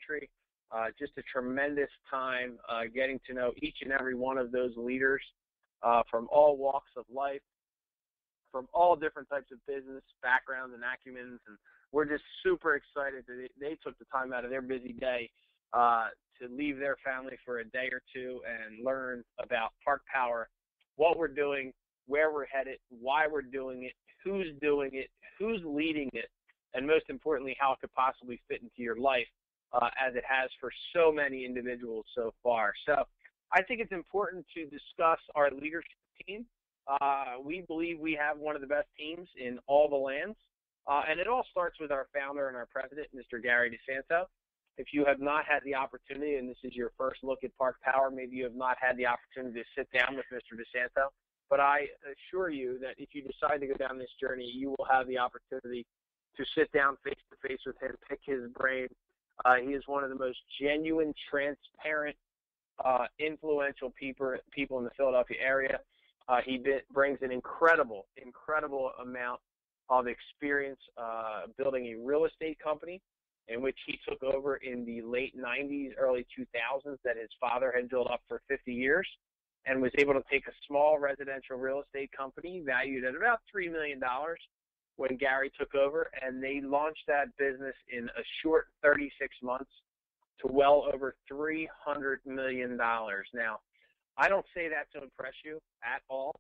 country. Just a tremendous time getting to know each and every one of those leaders from all walks of life, from all different types of business backgrounds and acumens, and we're just super excited that they took the time out of their busy day to leave their family for a day or two and learn about Park Power, what we're doing, where we're headed, why we're doing it, who's leading it, and most importantly, how it could possibly fit into your life as it has for so many individuals so far. So I think it's important to discuss our leadership team. We believe we have one of the best teams in all the lands, and it all starts with our founder and our president, Mr. Gary DeSanto. If you have not had the opportunity, and this is your first look at Park Power, maybe you have not had the opportunity to sit down with Mr. DeSanto, but I assure you that if you decide to go down this journey, you will have the opportunity to sit down face-to-face with him, pick his brain. He is one of the most genuine, transparent, influential people in the Philadelphia area. He brings an incredible amount of experience building a real estate company in which he took over in the late 90s, early 2000s that his father had built up for 50 years, and was able to take a small residential real estate company valued at about $3 million when Gary took over, and they launched that business in a short 36 months to well over $300 million. Now, I don't say that to impress you at all.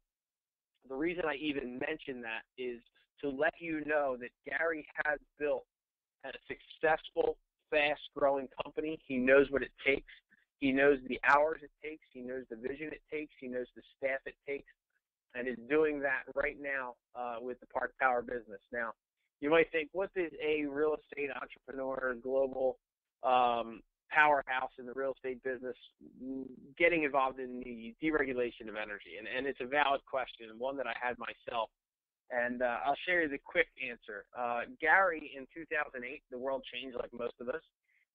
The reason I even mention that is to let you know that Gary has built a successful, fast-growing company. He knows what it takes. He knows the hours it takes. He knows the vision it takes. He knows the staff it takes, and is doing that right now with the Park Power business. Now, you might think, what does a real estate entrepreneur, global powerhouse in the real estate business getting involved in the deregulation of energy? And it's a valid question, and one that I had myself. And I'll share you the quick answer. Gary, in 2008, the world changed like most of us,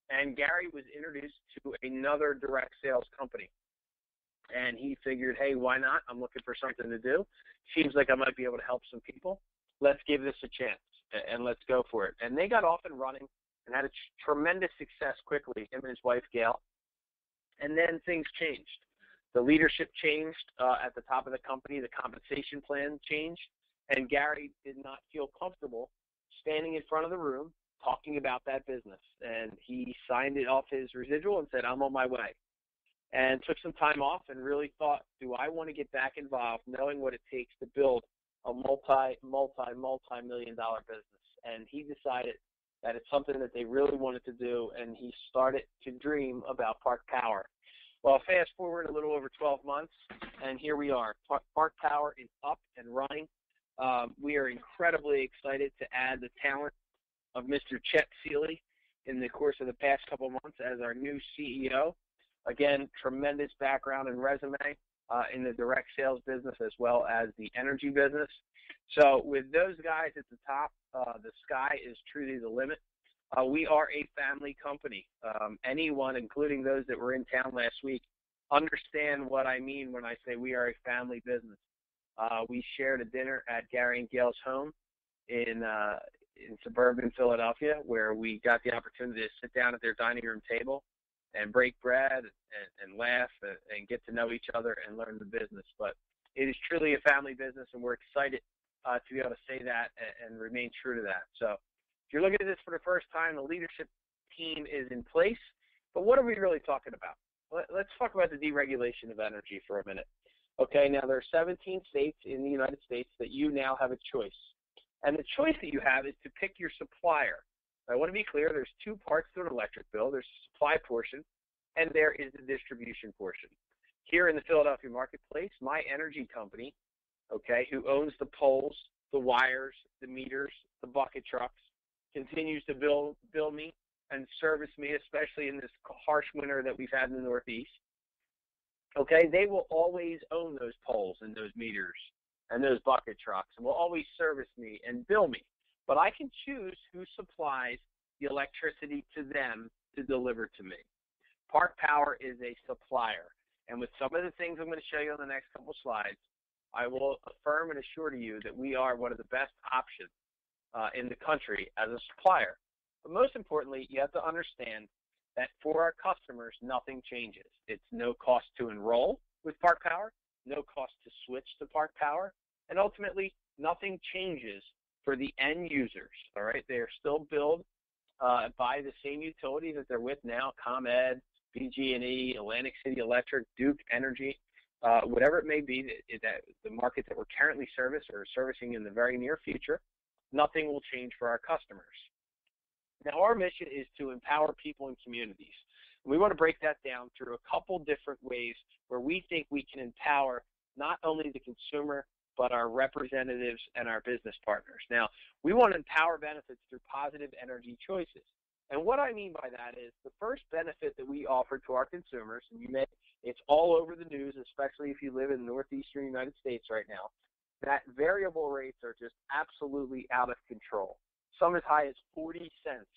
and Gary was introduced to another direct sales company. And he figured, hey, why not? I'm looking for something to do. Seems like I might be able to help some people. Let's give this a chance, and let's go for it. And they got off and running and had a tremendous success quickly, him and his wife, Gail. And then things changed. The leadership changed at the top of the company. The compensation plan changed. And Gary did not feel comfortable standing in front of the room talking about that business. And he signed it off his residual and said, I'm on my way. And took some time off and really thought, do I want to get back involved, knowing what it takes to build a multi-million dollar business? And he decided that it's something that they really wanted to do, and he started to dream about Park Power. Well, fast forward a little over 12 months, and here we are. Park Power is up and running. We are incredibly excited to add the talent of Mr. Chet Seeley in the course of the past couple of months as our new CEO. Again, tremendous background and resume in the direct sales business as well as the energy business. So with those guys at the top, the sky is truly the limit. We are a family company. Anyone, including those that were in town last week, understand what I mean when I say we are a family business. We shared a dinner at Gary and Gail's home in suburban Philadelphia, where we got the opportunity to sit down at their dining room table and break bread and laugh and get to know each other and learn the business. But it is truly a family business, and we're excited to be able to say that and remain true to that. So if you're looking at this for the first time, the leadership team is in place. But what are we really talking about? Let's talk about the deregulation of energy for a minute. Okay, now there are 17 states in the United States that you now have a choice. And the choice that you have is to pick your supplier. I want to be clear, there's two parts to an electric bill. There's the supply portion, and there is the distribution portion. Here in the Philadelphia marketplace, my energy company, okay, who owns the poles, the wires, the meters, the bucket trucks, continues to bill me and service me, especially in this harsh winter that we've had in the Northeast. Okay, they will always own those poles and those meters and those bucket trucks, and will always service me and bill me. But I can choose who supplies the electricity to them to deliver to me. Park Power is a supplier. And with some of the things I'm going to show you on the next couple slides, I will affirm and assure to you that we are one of the best options in the country as a supplier. But most importantly, you have to understand that for our customers, nothing changes. It's no cost to enroll with Park Power, no cost to switch to Park Power, and ultimately nothing changes for the end users, all right? They are still billed by the same utility that they're with now, ComEd, PG&E, Atlantic City Electric, Duke Energy, whatever it may be, that the market that we're currently servicing in the very near future. Nothing will change for our customers. Now, our mission is to empower people and communities. We want to break that down through a couple different ways where we think we can empower not only the consumer, but our representatives and our business partners. Now, we want to empower benefits through positive energy choices. And what I mean by that is the first benefit that we offer to our consumers, and it's all over the news, especially if you live in the northeastern United States right now, that variable rates are just absolutely out of control. Some as high as 40 cents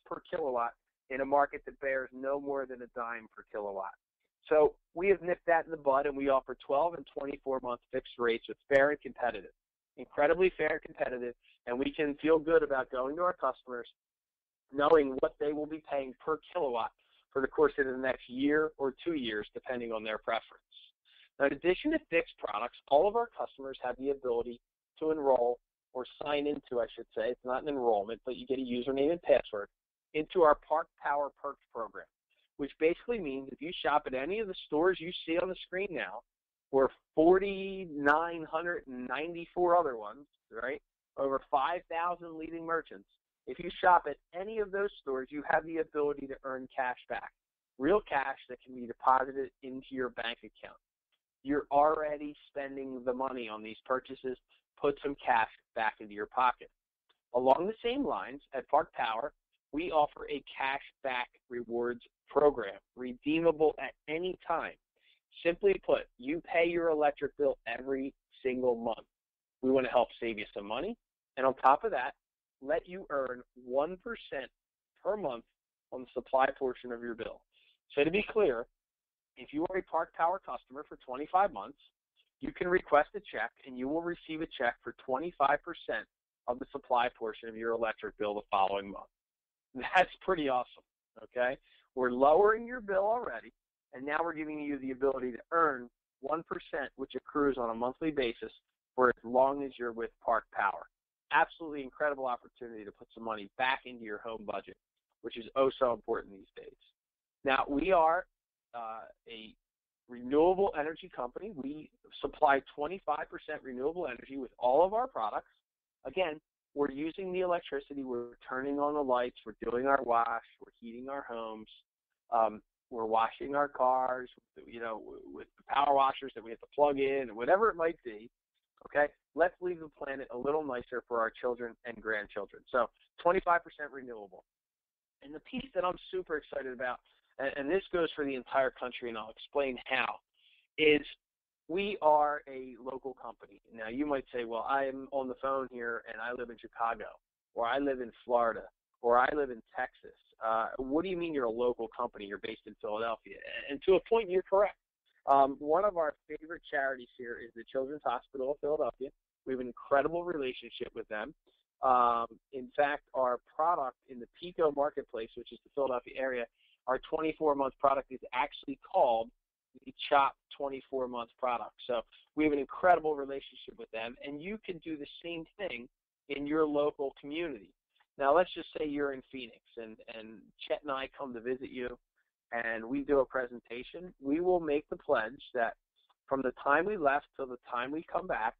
per kilowatt in a market that bears no more than a dime per kilowatt. So we have nipped that in the bud, and we offer 12 and 24-month fixed rates with fair and competitive, incredibly fair and competitive, and we can feel good about going to our customers knowing what they will be paying per kilowatt for the course of the next year or 2 years, depending on their preference. Now, in addition to fixed products, all of our customers have the ability to enroll or sign into, I should say, it's not an enrollment, but you get a username and password, into our Park Power Perks program, which basically means if you shop at any of the stores you see on the screen now, or 4,994 other ones, right, over 5,000 leading merchants, if you shop at any of those stores, you have the ability to earn cash back, real cash that can be deposited into your bank account. You're already spending the money on these purchases. Put some cash back into your pocket. Along the same lines, at Park Power, we offer a cash back rewards program, redeemable at any time. Simply put, you pay your electric bill every single month. We want to help save you some money, and on top of that, let you earn 1% per month on the supply portion of your bill. So to be clear, if you are a Park Power customer for 25 months, you can request a check, and you will receive a check for 25% of the supply portion of your electric bill the following month. That's pretty awesome, okay? We're lowering your bill already, and now we're giving you the ability to earn 1%, which accrues on a monthly basis for as long as you're with Park Power. Absolutely incredible opportunity to put some money back into your home budget, which is oh so important these days. Now, we are a renewable energy company. We supply 25% renewable energy with all of our products. Again, we're using the electricity. We're turning on the lights. We're doing our wash. We're heating our homes. We're washing our cars, with the power washers that we have to plug in, whatever it might be. Okay, let's leave the planet a little nicer for our children and grandchildren. So 25% renewable. And the piece that I'm super excited about, and this goes for the entire country, and I'll explain how, is we are a local company. Now, you might say, well, I'm on the phone here, and I live in Chicago, or I live in Florida, or I live in Texas. What do you mean you're a local company? You're based in Philadelphia. And to a point, you're correct. One of our favorite charities here is the Children's Hospital of Philadelphia. We have an incredible relationship with them. In fact, our product in the Pico Marketplace, which is the Philadelphia area, our 24-month product is actually called the CHOP 24-month product. So we have an incredible relationship with them, and you can do the same thing in your local community. Now, let's just say you're in Phoenix, and Chet and I come to visit you, and we do a presentation. We will make the pledge that from the time we left till the time we come back,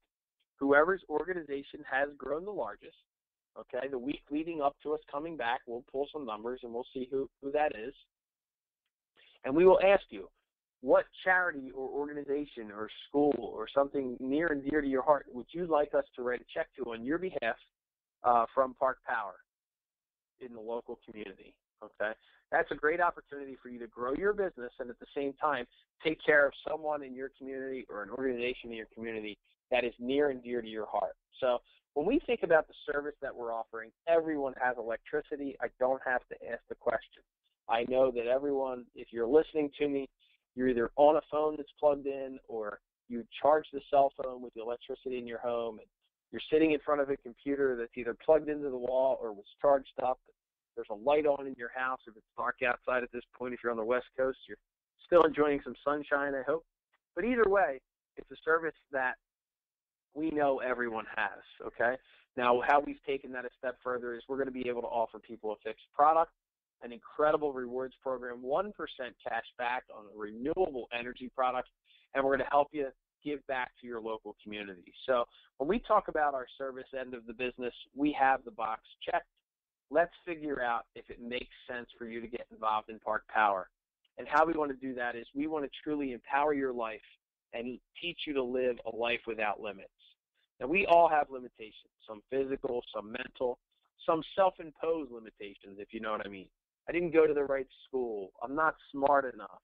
whoever's organization has grown the largest, okay, the week leading up to us coming back, we'll pull some numbers, and we'll see who that is. And we will ask you, what charity or organization or school or something near and dear to your heart would you like us to write a check to on your behalf from Park Power in the local community? Okay, that's a great opportunity for you to grow your business and at the same time take care of someone in your community or an organization in your community that is near and dear to your heart. So when we think about the service that we're offering, everyone has electricity. I don't have to ask the question. I know that everyone, if you're listening to me, you're either on a phone that's plugged in or you charge the cell phone with the electricity in your home, and you're sitting in front of a computer that's either plugged into the wall or was charged up. There's a light on in your house. If it's dark outside at this point, if you're on the West Coast, you're still enjoying some sunshine, I hope. But either way, it's a service that we know everyone has, okay? Now, how we've taken that a step further is we're going to be able to offer people a fixed product, an incredible rewards program, 1% cash back on a renewable energy product, and we're going to help you give back to your local community. So when we talk about our service end of the business, we have the box checked. Let's figure out if it makes sense for you to get involved in Park Power. And how we want to do that is we want to truly empower your life and teach you to live a life without limits. Now, we all have limitations, some physical, some mental, some self-imposed limitations, if you know what I mean. I didn't go to the right school. I'm not smart enough.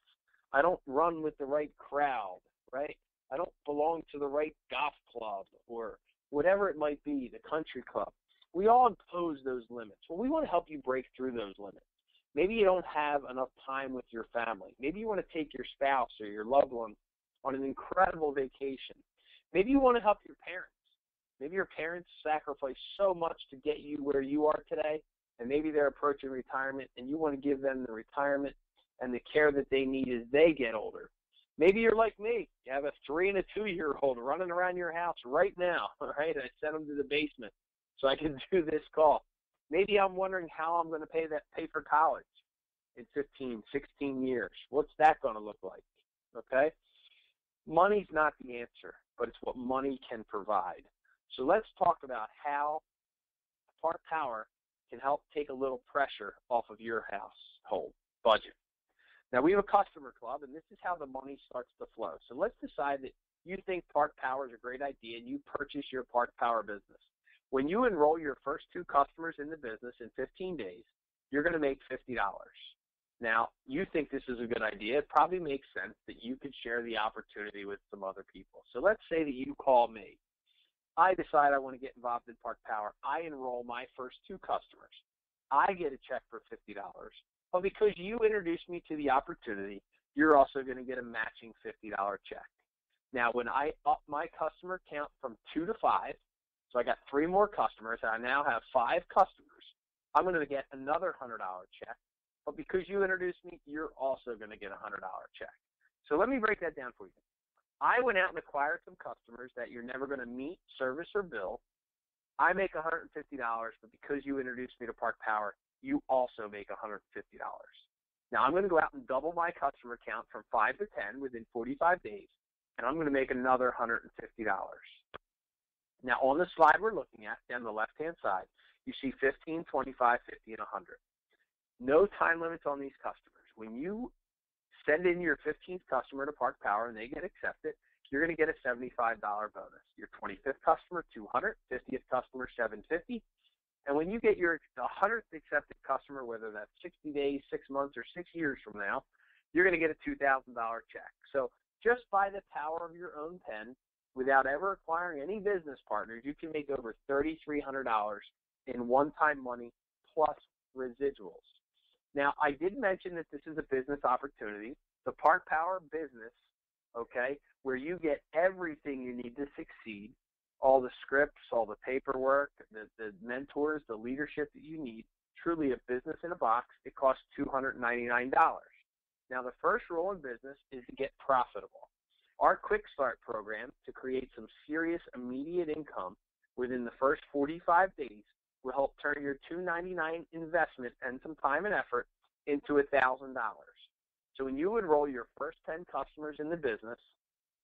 I don't run with the right crowd, right? I don't belong to the right golf club or whatever it might be, the country club. We all impose those limits. Well, we want to help you break through those limits. Maybe you don't have enough time with your family. Maybe you want to take your spouse or your loved one on an incredible vacation. Maybe you want to help your parents. Maybe your parents sacrificed so much to get you where you are today, and maybe they're approaching retirement, and you want to give them the retirement and the care that they need as they get older. Maybe you're like me. You have a 3- and a 2-year-old running around your house right now, right? I sent them to the basement so I can do this call. Maybe I'm wondering how I'm going to pay for college in 15, 16 years. What's that going to look like? Okay? Money's not the answer, but it's what money can provide. So let's talk about how Park Power can help take a little pressure off of your household budget. Now, we have a customer club, and this is how the money starts to flow. So let's decide that you think Park Power is a great idea, and you purchase your Park Power business. When you enroll your first 2 customers in the business in 15 days, you're going to make $50. Now, you think this is a good idea. It probably makes sense that you could share the opportunity with some other people. So let's say that you call me. I decide I want to get involved in Park Power. I enroll my first 2 customers. I get a check for $50. But because you introduced me to the opportunity, you're also going to get a matching $50 check. Now, when I up my customer count from 2 to 5, so I got 3 more customers, and I now have 5 customers, I'm going to get another $100 check. But because you introduced me, you're also going to get a $100 check. So let me break that down for you. I went out and acquired some customers that you're never going to meet, service, or bill. I make $150, but because you introduced me to Park Power, you also make $150. Now, I'm going to go out and double my customer count from 5 to 10 within 45 days, and I'm going to make another $150. Now, on the slide we're looking at, down the left-hand side, you see 15, 25, 50, and 100. No time limits on these customers. When you send in your 15th customer to Park Power and they get accepted, you're going to get a $75 bonus. Your 25th customer, $200, 50th customer, $750. And when you get your 100th accepted customer, whether that's 60 days, 6 months, or 6 years from now, you're going to get a $2,000 check. So just by the power of your own pen, without ever acquiring any business partners, you can make over $3,300 in one-time money plus residuals. Now, I did mention that this is a business opportunity. The Park Power business, okay, where you get everything you need to succeed, all the scripts, all the paperwork, the mentors, the leadership that you need, truly a business in a box. It costs $299. Now, the first rule in business is to get profitable. Our Quick Start program to create some serious immediate income within the first 45 days will help turn your $299 investment and some time and effort into $1,000. So when you enroll your first 10 customers in the business,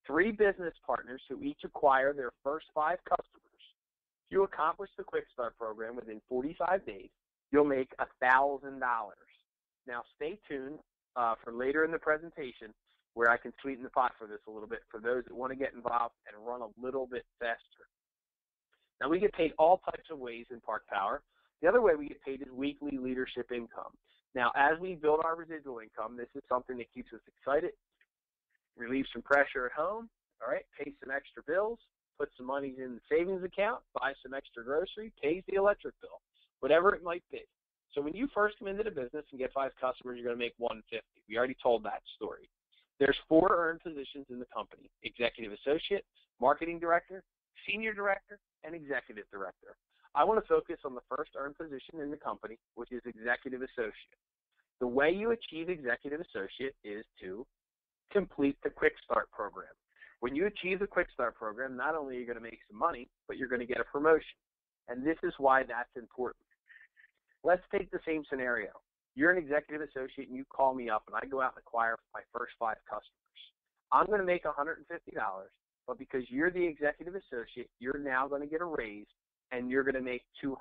3 business partners who each acquire their first 5 customers, if you accomplish the Quick Start program within 45 days, you'll make $1,000. Now stay tuned for later in the presentation where I can sweeten the pot for this a little bit for those that want to get involved and run a little bit faster. Now, we get paid all types of ways in Park Power. The other way we get paid is weekly leadership income. Now, as we build our residual income, this is something that keeps us excited, relieves some pressure at home, all right, pays some extra bills, puts some money in the savings account, buys some extra grocery, pays the electric bill, whatever it might be. So when you first come into the business and get 5 customers, you're going to make $150. We already told that story. There's 4 earned positions in the company: executive associate, marketing director, senior director, and executive director. I want to focus on the first earned position in the company, which is executive associate. The way you achieve executive associate is to complete the Quick Start program. When you achieve the Quick Start program, not only are you going to make some money, but you're going to get a promotion. And this is why that's important. Let's take the same scenario. You're an executive associate and you call me up and I go out and acquire my first 5 customers. I'm going to make $150, but because you're the executive associate, you're now going to get a raise and you're going to make $200.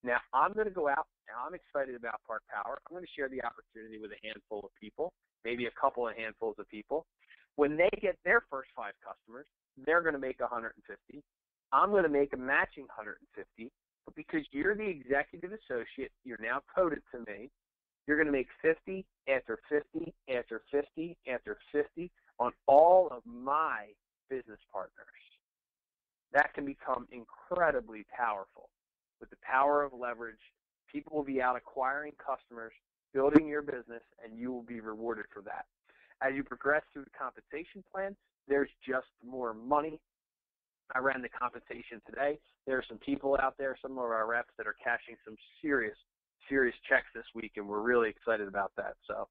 Now, I'm going to go out, and I'm excited about Park Power. I'm going to share the opportunity with a handful of people, maybe a couple of handfuls of people. When they get their first 5 customers, they're going to make $150. I'm going to make a matching $150, but because you're the executive associate, you're now coded to me, you're going to make 50 after 50 after 50 after 50 on all of my business partners. That can become incredibly powerful. With the power of leverage, people will be out acquiring customers, building your business, and you will be rewarded for that. As you progress through the compensation plan, there's just more money. I ran the compensation today. There are some people out there, some of our reps that are cashing some serious checks this week, and we're really excited about that. So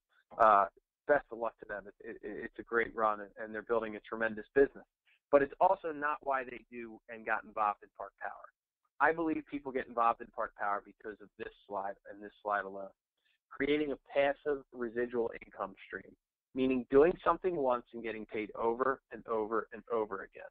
best of luck to them. It's a great run, and they're building a tremendous business. But it's also not why they do and got involved in Park Power. I believe people get involved in Park Power because of this slide and this slide alone. Creating a passive residual income stream, meaning doing something once and getting paid over and over and over again.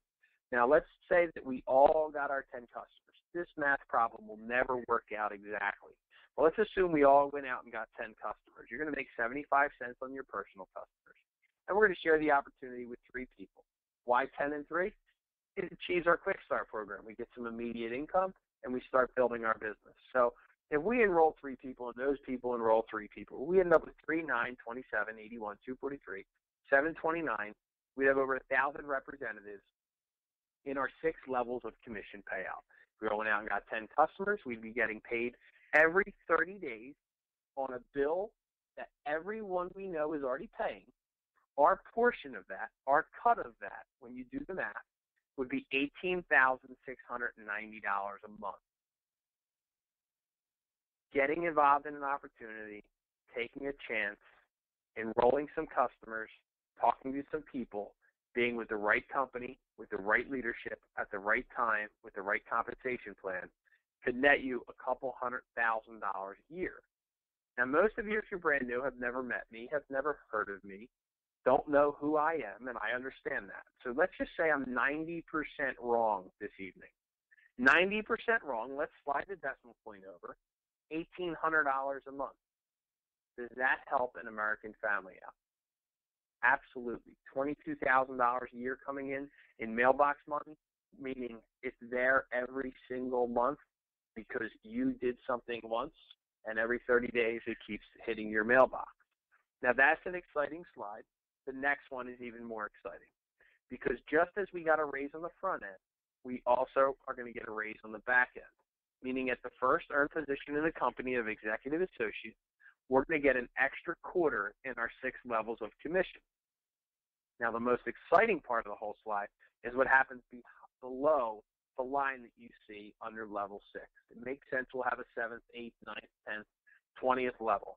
Now, let's say that we all got our 10 customers. This math problem will never work out exactly. Well, let's assume we all went out and got 10 customers. You're going to make 75 cents on your personal customers. And we're going to share the opportunity with 3 people. Why 10 and 3? It achieves our Quick Start program. We get some immediate income, and we start building our business. So if we enroll 3 people and those people enroll 3 people, we end up with 3, 9, 27, 81, 243, 729. We have over 1,000 representatives in our 6 levels of commission payout. If we went out and got 10 customers, we'd be getting paid every 30 days on a bill that everyone we know is already paying. Our portion of that, our cut of that, when you do the math, would be $18,690 a month. Getting involved in an opportunity, taking a chance, enrolling some customers, talking to some people, being with the right company, with the right leadership, at the right time, with the right compensation plan, could net you a couple $100,000 a year. Now, most of you, if you're brand new, have never met me, have never heard of me, don't know who I am, and I understand that. So let's just say I'm 90% wrong this evening. 90% wrong, let's slide the decimal point over, $1,800 a month. Does that help an American family out? Absolutely. $22,000 a year coming in mailbox money, meaning it's there every single month because you did something once, and every 30 days it keeps hitting your mailbox. Now, that's an exciting slide. The next one is even more exciting because just as we got a raise on the front end, we also are going to get a raise on the back end, meaning at the first earned position in the company of executive associate, we're going to get an extra quarter in our 6 levels of commission. Now, the most exciting part of the whole slide is what happens below the line that you see under level 6. It makes sense we'll have a 7th, 8th, 9th, 10th, 20th level.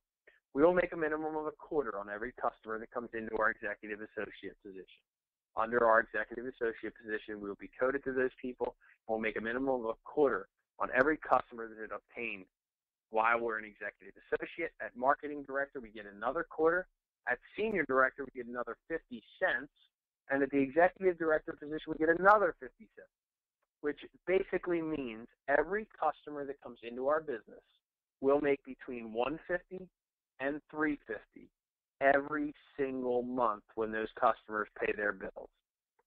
We will make a minimum of a quarter on every customer that comes into our executive associate position. Under our executive associate position, we will be coded to those people. We'll make a minimum of a quarter on every customer that it obtained while we're an executive associate. At marketing director, we get another quarter. At senior director, we get another 50 cents. And at the executive director position, we get another 50 cents, which basically means every customer that comes into our business will make between $150 and $350 every single month when those customers pay their bills.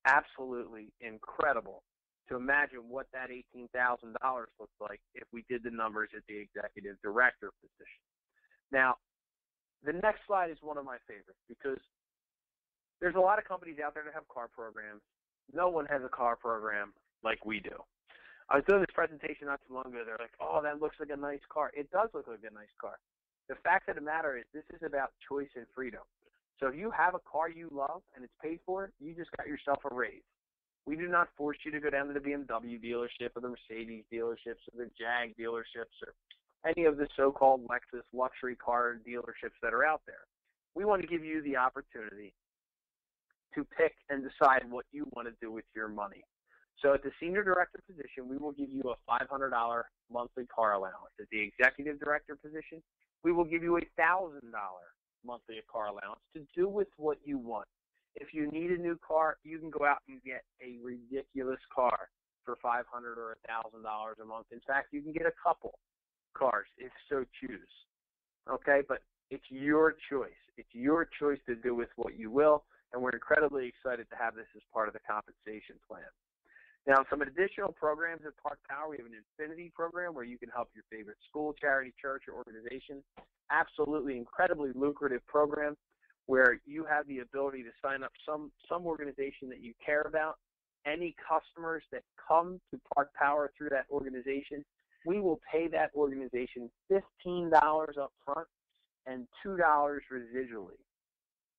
Absolutely incredible to imagine what that $18,000 looks like if we did the numbers at the executive director position. Now, the next slide is one of my favorites because there's a lot of companies out there that have car programs. No one has a car program like we do. I was doing this presentation not too long ago. They're like, oh, that looks like a nice car. It does look like a nice car. The fact of the matter is this is about choice and freedom. So if you have a car you love and it's paid for, you just got yourself a raise. We do not force you to go down to the BMW dealership or the Mercedes dealerships or the Jag dealerships or any of the so-called Lexus luxury car dealerships that are out there. We want to give you the opportunity to pick and decide what you want to do with your money. So at the senior director position, we will give you a $500 monthly car allowance. At the executive director position, we will give you a $1,000 monthly car allowance to do with what you want. If you need a new car, you can go out and get a ridiculous car for $500 or $1,000 a month. In fact, you can get a couple cars if so choose. Okay, but it's your choice. It's your choice to do with what you will, and we're incredibly excited to have this as part of the compensation plan. Now, some additional programs at Park Power, we have an Infinity program where you can help your favorite school, charity, church, or organization. Absolutely incredibly lucrative program where you have the ability to sign up some organization that you care about. Any customers that come to Park Power through that organization, we will pay that organization $15 up front and $2 residually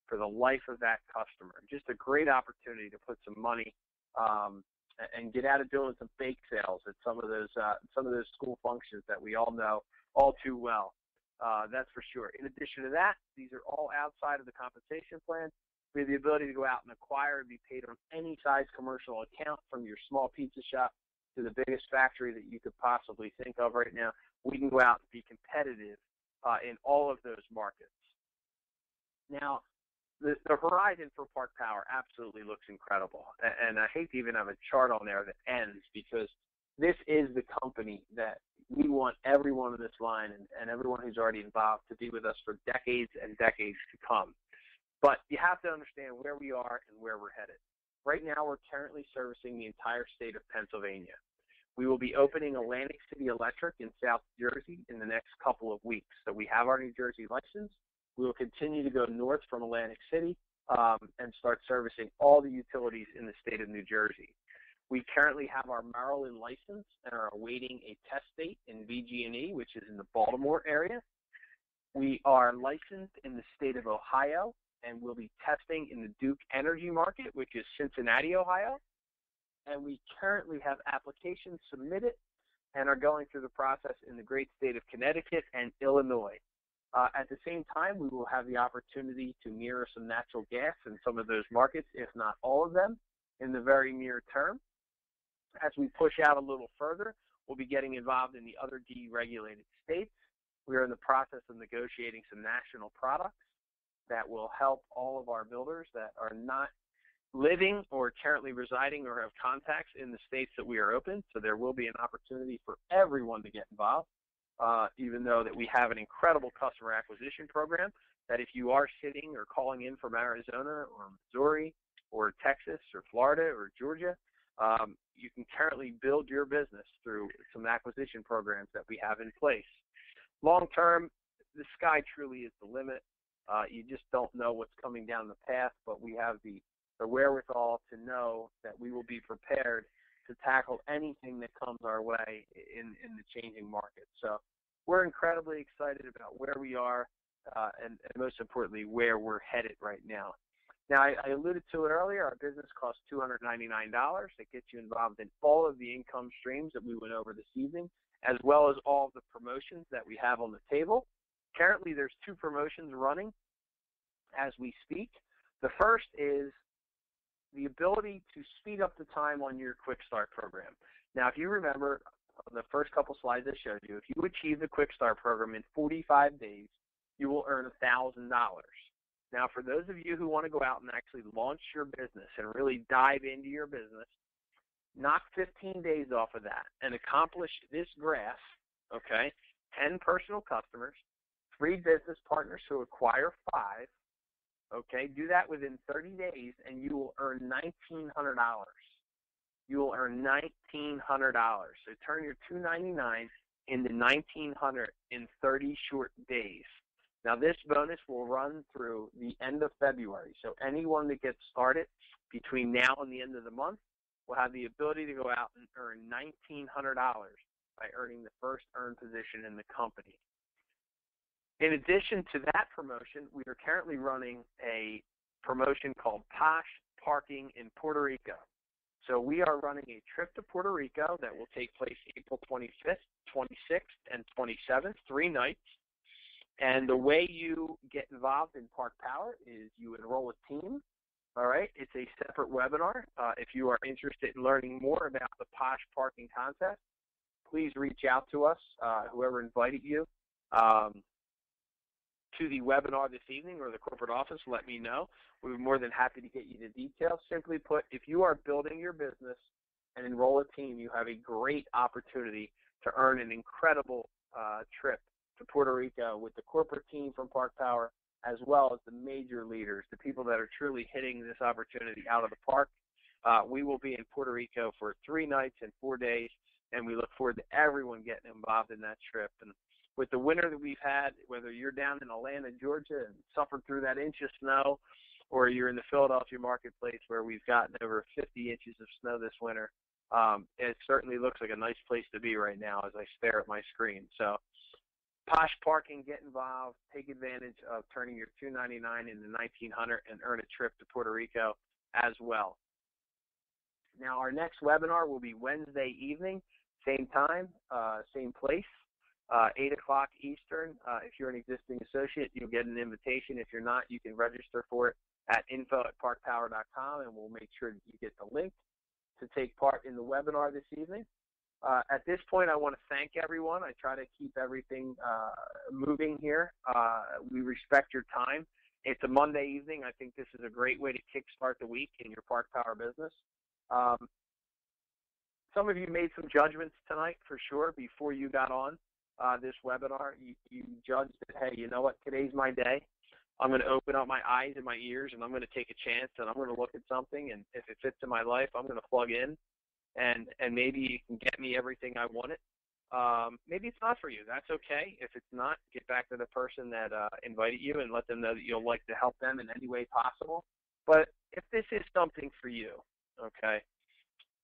for the life of that customer. Just a great opportunity to put some money and get out of doing some fake sales at some of those school functions that we all know all too well. That's for sure. In addition to that, these are all outside of the compensation plan. We have the ability to go out and acquire and be paid on any size commercial account, from your small pizza shop to the biggest factory that you could possibly think of right now. We can go out and be competitive in all of those markets. Now, the horizon for Park Power absolutely looks incredible. And I hate to even have a chart on there that ends, because this is the company that we want everyone in this line and everyone who's already involved to be with us for decades and decades to come. But you have to understand where we are and where we're headed. Right now, we're currently servicing the entire state of Pennsylvania. We will be opening Atlantic City Electric in South Jersey in the next couple of weeks. So we have our New Jersey license. We will continue to go north from Atlantic City and start servicing all the utilities in the state of New Jersey. We currently have our Maryland license and are awaiting a test date in BG&E, which is in the Baltimore area. We are licensed in the state of Ohio, and we'll be testing in the Duke Energy market, which is Cincinnati, Ohio. And we currently have applications submitted and are going through the process in the great state of Connecticut and Illinois. At the same time, we will have the opportunity to mirror some natural gas in some of those markets, if not all of them, in the very near term. As we push out a little further, we'll be getting involved in the other deregulated states. We are in the process of negotiating some national products that will help all of our builders that are not living or currently residing or have contacts in the states that we are open. So there will be an opportunity for everyone to get involved, even though that we have an incredible customer acquisition program that if you are sitting or calling in from Arizona or Missouri or Texas or Florida or Georgia, you can currently build your business through some acquisition programs that we have in place. Long term, the sky truly is the limit. You just don't know what's coming down the path, but we have the wherewithal to know that we will be prepared to tackle anything that comes our way in the changing market. So we're incredibly excited about where we are and most importantly, where we're headed right now. Now, I alluded to it earlier. Our business costs $299. It gets you involved in all of the income streams that we went over this evening, as well as all of the promotions that we have on the table. Currently, there's 2 promotions running as we speak. The first is the ability to speed up the time on your Quick Start program. Now, if you remember the first couple slides I showed you, if you achieve the Quick Start program in 45 days, you will earn $1,000. Now, for those of you who want to go out and actually launch your business and really dive into your business, knock 15 days off of that and accomplish this graph, okay? 10 personal customers, 3 business partners who acquire 5, okay? Do that within 30 days and you will earn $1,900. You will earn $1,900. So turn your $299 into $1,900 in 30 short days. Now, this bonus will run through the end of February. So anyone that gets started between now and the end of the month will have the ability to go out and earn $1,900 by earning the first earned position in the company. In addition to that promotion, we are currently running a promotion called Posh Parking in Puerto Rico. So we are running a trip to Puerto Rico that will take place April 25th, 26th, and 27th, 3 nights. And the way you get involved in Park Power is you enroll a team. All right, it's a separate webinar. If you are interested in learning more about the Posh Parking Contest, please reach out to us, whoever invited you, to the webinar this evening or the corporate office. Let me know. We're more than happy to get you the details. Simply put, if you are building your business and enroll a team, you have a great opportunity to earn an incredible trip to Puerto Rico with the corporate team from Park Power, as well as the major leaders, the people that are truly hitting this opportunity out of the park. We will be in Puerto Rico for 3 nights and 4 days, and we look forward to everyone getting involved in that trip. And with the winter that we've had, whether you're down in Atlanta, Georgia, and suffered through that inch of snow, or you're in the Philadelphia marketplace where we've gotten over 50 inches of snow this winter, it certainly looks like a nice place to be right now as I stare at my screen. So Posh Parking, get involved, take advantage of turning your $299 into $1,900 and earn a trip to Puerto Rico as well. Now, our next webinar will be Wednesday evening, same time, same place, 8 o'clock Eastern. If you're an existing associate, you'll get an invitation. If you're not, you can register for it at info@parkpower.com, and we'll make sure that you get the link to take part in the webinar this evening. At this point, I want to thank everyone. I try to keep everything moving here. We respect your time. It's a Monday evening. I think this is a great way to kickstart the week in your Park Power business. Some of you made some judgments tonight, for sure, before you got on this webinar. You judged that, hey, you know what, today's my day. I'm going to open up my eyes and my ears, and I'm going to take a chance, and I'm going to look at something, and if it fits in my life, I'm going to plug in, and maybe you can get me everything I wanted. Maybe it's not for you. That's okay. If it's not, get back to the person that invited you and let them know that you'll like to help them in any way possible. But if this is something for you, okay,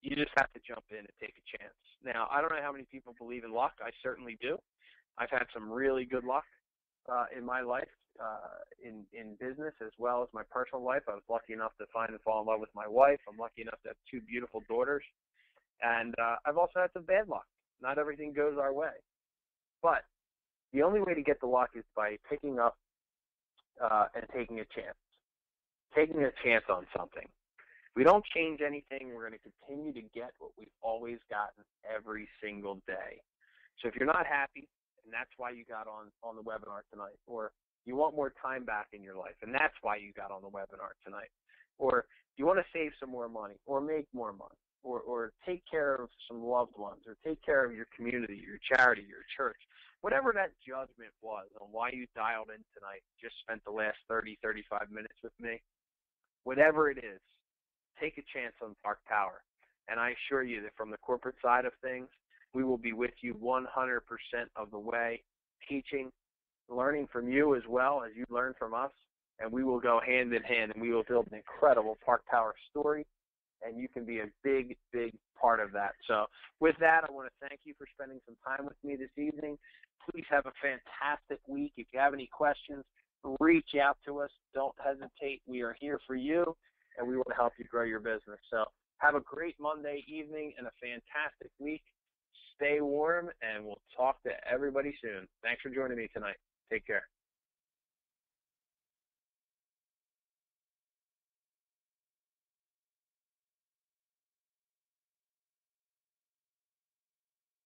you just have to jump in and take a chance. Now, I don't know how many people believe in luck. I certainly do. I've had some really good luck in my life, in business as well as my personal life. I was lucky enough to find and fall in love with my wife. I'm lucky enough to have 2 beautiful daughters. And I've also had some bad luck. Not everything goes our way. But the only way to get the luck is by picking up and taking a chance. Taking a chance on something. If we don't change anything, we're going to continue to get what we've always gotten every single day. So if you're not happy, and that's why you got on the webinar tonight, or you want more time back in your life, and that's why you got on the webinar tonight, or you want to save some more money, or make more money, or take care of some loved ones, or take care of your community, your charity, your church, whatever that judgment was on why you dialed in tonight, just spent the last 30, 35 minutes with me, whatever it is, take a chance on Park Power. And I assure you that from the corporate side of things, we will be with you 100% of the way, teaching, learning from you as well as you learn from us, and we will go hand in hand, and we will build an incredible Park Power story, and you can be a big, big part of that. So with that, I want to thank you for spending some time with me this evening. Please have a fantastic week. If you have any questions, reach out to us. Don't hesitate. We are here for you, and we want to help you grow your business. So have a great Monday evening and a fantastic week. Stay warm, and we'll talk to everybody soon. Thanks for joining me tonight. Take care.